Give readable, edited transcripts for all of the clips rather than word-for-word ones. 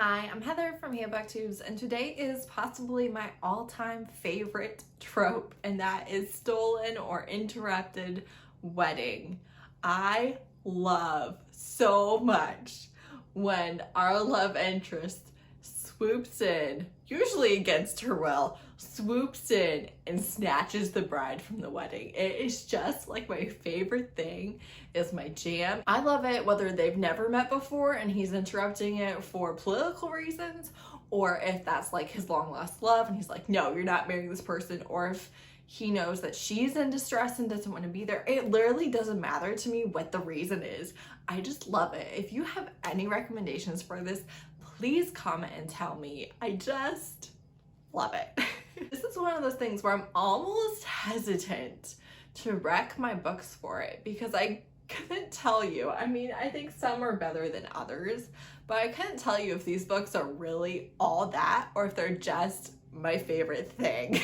Hi, I'm Heather from booktubes, and today is possibly my all-time favorite trope, and that is stolen or interrupted wedding. I love so much when our love interest swoops in, usually against her will, swoops in and snatches the bride from the wedding. It is just like my favorite thing, is my jam. I love it whether they've never met before and he's interrupting it for political reasons, or if that's like his long lost love and he's like, no, you're not marrying this person, or if he knows that she's in distress and doesn't want to be there. It literally doesn't matter to me what the reason is. I just love it. If you have any recommendations for this, please comment and tell me. I just love it. This is one of those things where I'm almost hesitant to wreck my books for it because I couldn't tell you. I mean, I think some are better than others, but I couldn't tell you if these books are really all that or if they're just my favorite thing.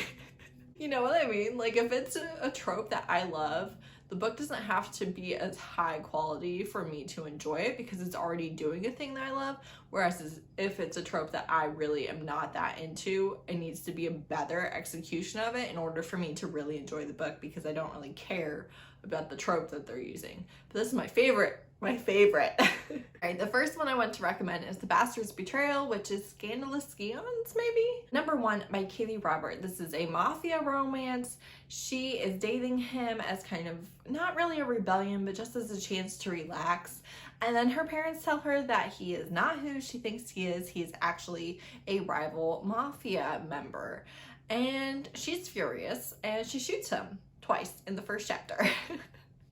You know what I mean? Like, if it's a trope that I love, the book doesn't have to be as high quality for me to enjoy it because it's already doing a thing that I love. Whereas if it's a trope that I really am not that into, it needs to be a better execution of it in order for me to really enjoy the book, because I don't really care about the trope that they're using. But this is my favorite. My favorite. All right, the first one I want to recommend is The Bastard's Betrayal, which is Scandalous Skins, maybe? Number 1 by Katee Robert. This is a Mafia romance. She is dating him as kind of, not really a rebellion, but just as a chance to relax. And then her parents tell her that he is not who she thinks he is. He's actually a rival Mafia member. And she's furious, and she shoots him twice in the first chapter.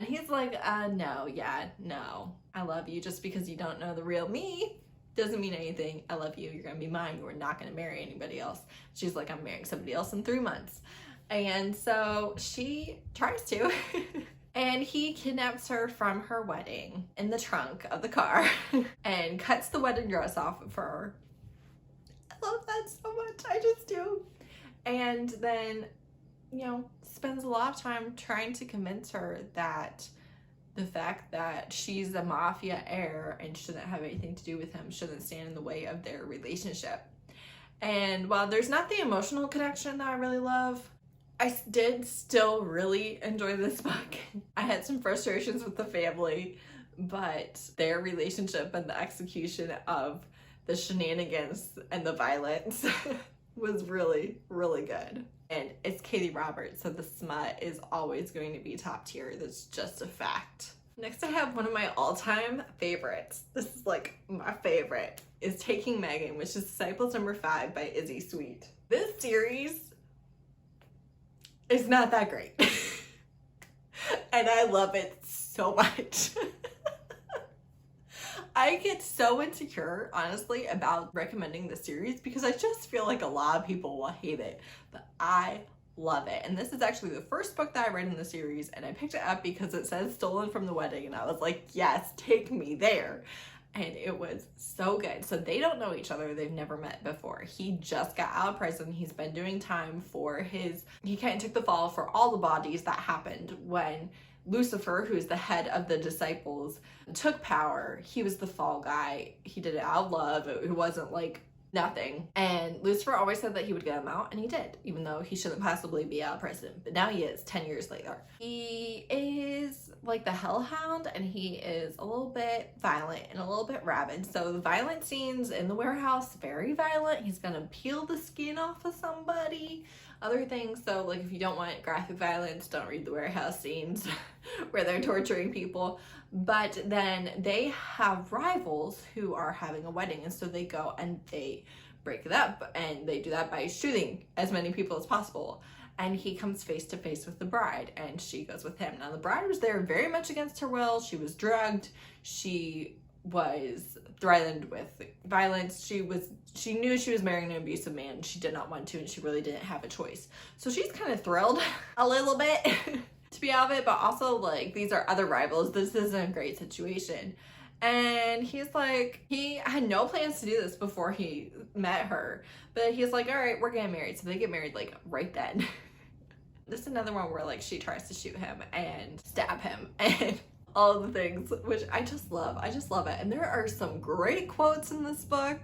And he's like, no, I love you. Just because you don't know the real me doesn't mean anything. I love you. You're going to be mine. You are not going to marry anybody else. She's like, I'm marrying somebody else in 3 months. And so she tries to. And he kidnaps her from her wedding in the trunk of the car and cuts the wedding dress off of her. I love that so much. I just do. And then, you know, spends a lot of time trying to convince her that the fact that she's a mafia heir and shouldn't have anything to do with him shouldn't stand in the way of their relationship. And while there's not the emotional connection that I really love, I did still really enjoy this book. I had some frustrations with the family, but their relationship and the execution of the shenanigans and the violence was really, really good. And it's Katee Robert, so the smut is always going to be top tier. That's just a fact. Next, I have one of my all-time favorites. This is like my favorite. Is Taking Meghan, which is Disciples number 5 by Izzy Sweet. This series is not that great. And I love it so much. I get so insecure, honestly, about recommending the series because I just feel like a lot of people will hate it, but I love it. And this is actually the first book that I read in the series, and I picked it up because it says stolen from the wedding, and I was like, yes, take me there. And it was so good. So they don't know each other. They've never met before. He just got out of prison. He's been doing time for he kind of took the fall for all the bodies that happened when Lucifer, who's the head of the disciples, took power. He was the fall guy. He did it out of love. It wasn't like nothing. And Lucifer always said that he would get him out, and he did, even though he shouldn't possibly be out of prison. But now he is, 10 years later. He is like the hellhound, and he is a little bit violent and a little bit rabid. So the violent scenes in the warehouse, very violent. He's gonna peel the skin off of somebody. Other things, so like if you don't want graphic violence, don't read the warehouse scenes where they're torturing people. But then they have rivals who are having a wedding, and so they go and they break it up, and they do that by shooting as many people as possible. And he comes face to face with the bride, and she goes with him. Now the bride was there very much against her will. She was drugged. She was threatened with violence. She knew she was marrying an abusive man. She did not want to, and she really didn't have a choice. So she's kind of thrilled a little bit to be out of it, but also like these are other rivals. This isn't a great situation. And he's like, he had no plans to do this before he met her, but he's like, all right, we're getting married. So they get married like right then. This is another one where like she tries to shoot him and stab him and all the things, which I just love. I just love it. And there are some great quotes in this book.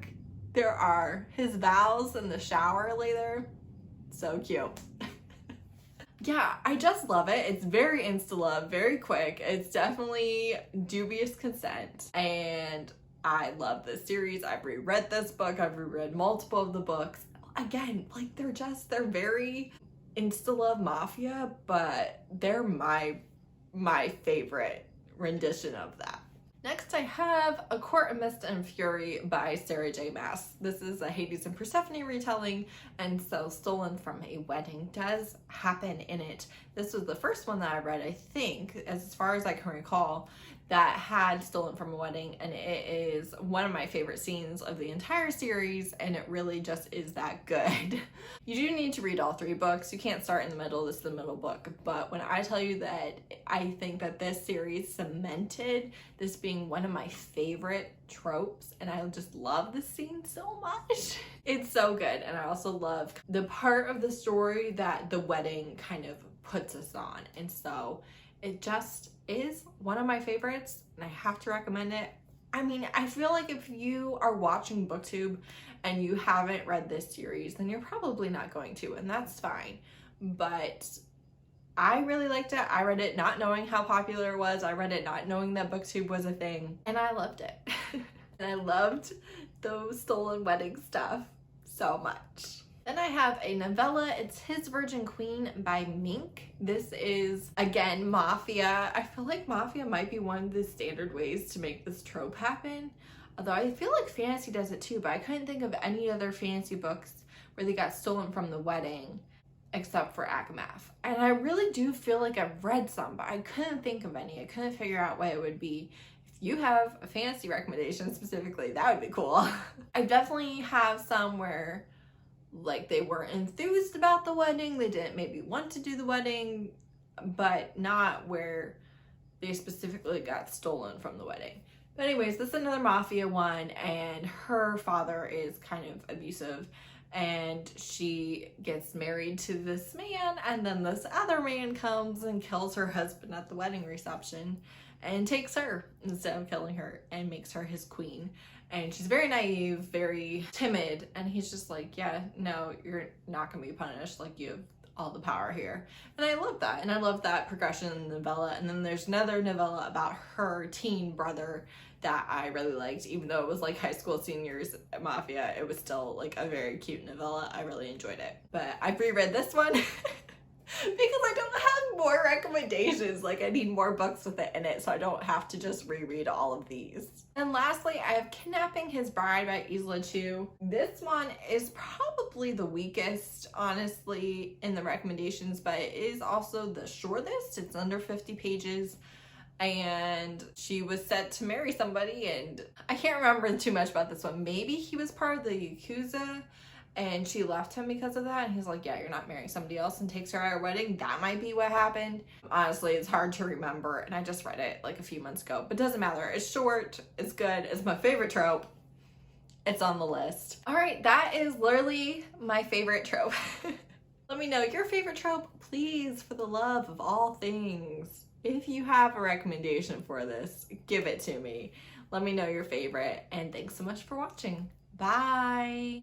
there are. His vows in the shower later, so cute. Yeah, I just love it. It's very insta-love, very quick. It's definitely dubious consent, and I love this series. I've reread this book. I've reread multiple of the books. Again, like they're very insta-love Mafia, but they're my favorite rendition of that. Next, I have A Court of Mist and Fury by Sarah J. Maas. This is a Hades and Persephone retelling, and so Stolen from a Wedding does happen in it. This was the first one that I read, I think, as far as I can recall, that had Stolen from a Wedding, and it is one of my favorite scenes of the entire series, and it really just is that good. You do need to read all 3 books. You can't start in the middle. This is the middle book, but when I tell you that I think that this series cemented this being one of my favorite tropes, and I just love this scene so much. It's so good, and I also love the part of the story that the wedding kind of puts us on, and so it just is one of my favorites, and I have to recommend it. I mean, I feel like if you are watching BookTube and you haven't read this series, then you're probably not going to, and that's fine. But I really liked it. I read it not knowing how popular it was. I read it not knowing that BookTube was a thing, and I loved it. And I loved those stolen wedding stuff so much. Then I have a novella. It's His Virgin Queen by Mink. This is, again, Mafia. I feel like Mafia might be one of the standard ways to make this trope happen. Although I feel like fantasy does it too, but I couldn't think of any other fantasy books where they got stolen from the wedding except for Akamath. And I really do feel like I've read some, but I couldn't think of any. I couldn't figure out what it would be. If you have a fantasy recommendation specifically, that would be cool. I definitely have some where like they were enthused about the wedding, they didn't maybe want to do the wedding, but not where they specifically got stolen from the wedding. But anyways, this is another Mafia one, and her father is kind of abusive, and she gets married to this man, and then this other man comes and kills her husband at the wedding reception and takes her instead of killing her and makes her his queen. And she's very naive, very timid, and he's just like, yeah, no, you're not gonna be punished, like you have all the power here. And I love that, and I love that progression in the novella. And then there's another novella about her teen brother that I really liked, even though it was like high school seniors at Mafia, it was still like a very cute novella. I really enjoyed it. But I've reread this one because I don't have more recommendations. Like I need more books with it in it, so I don't have to just reread all of these. And lastly, I have Kidnapping His Bride by Isla Chiu. This one is probably the weakest, honestly, in the recommendations, but it is also the shortest. It's under 50 pages. And she was set to marry somebody, and I can't remember too much about this one. Maybe he was part of the Yakuza, and she left him because of that, and he's like, yeah, you're not marrying somebody else, and takes her at her wedding. That might be what happened. Honestly, it's hard to remember, and I just read it like a few months ago, but doesn't matter. It's short, it's good, it's my favorite trope. It's on the list. All right, that is literally my favorite trope. Let me know your favorite trope, please, for the love of all things. If you have a recommendation for this, give it to me. Let me know your favorite, and thanks so much for watching. Bye!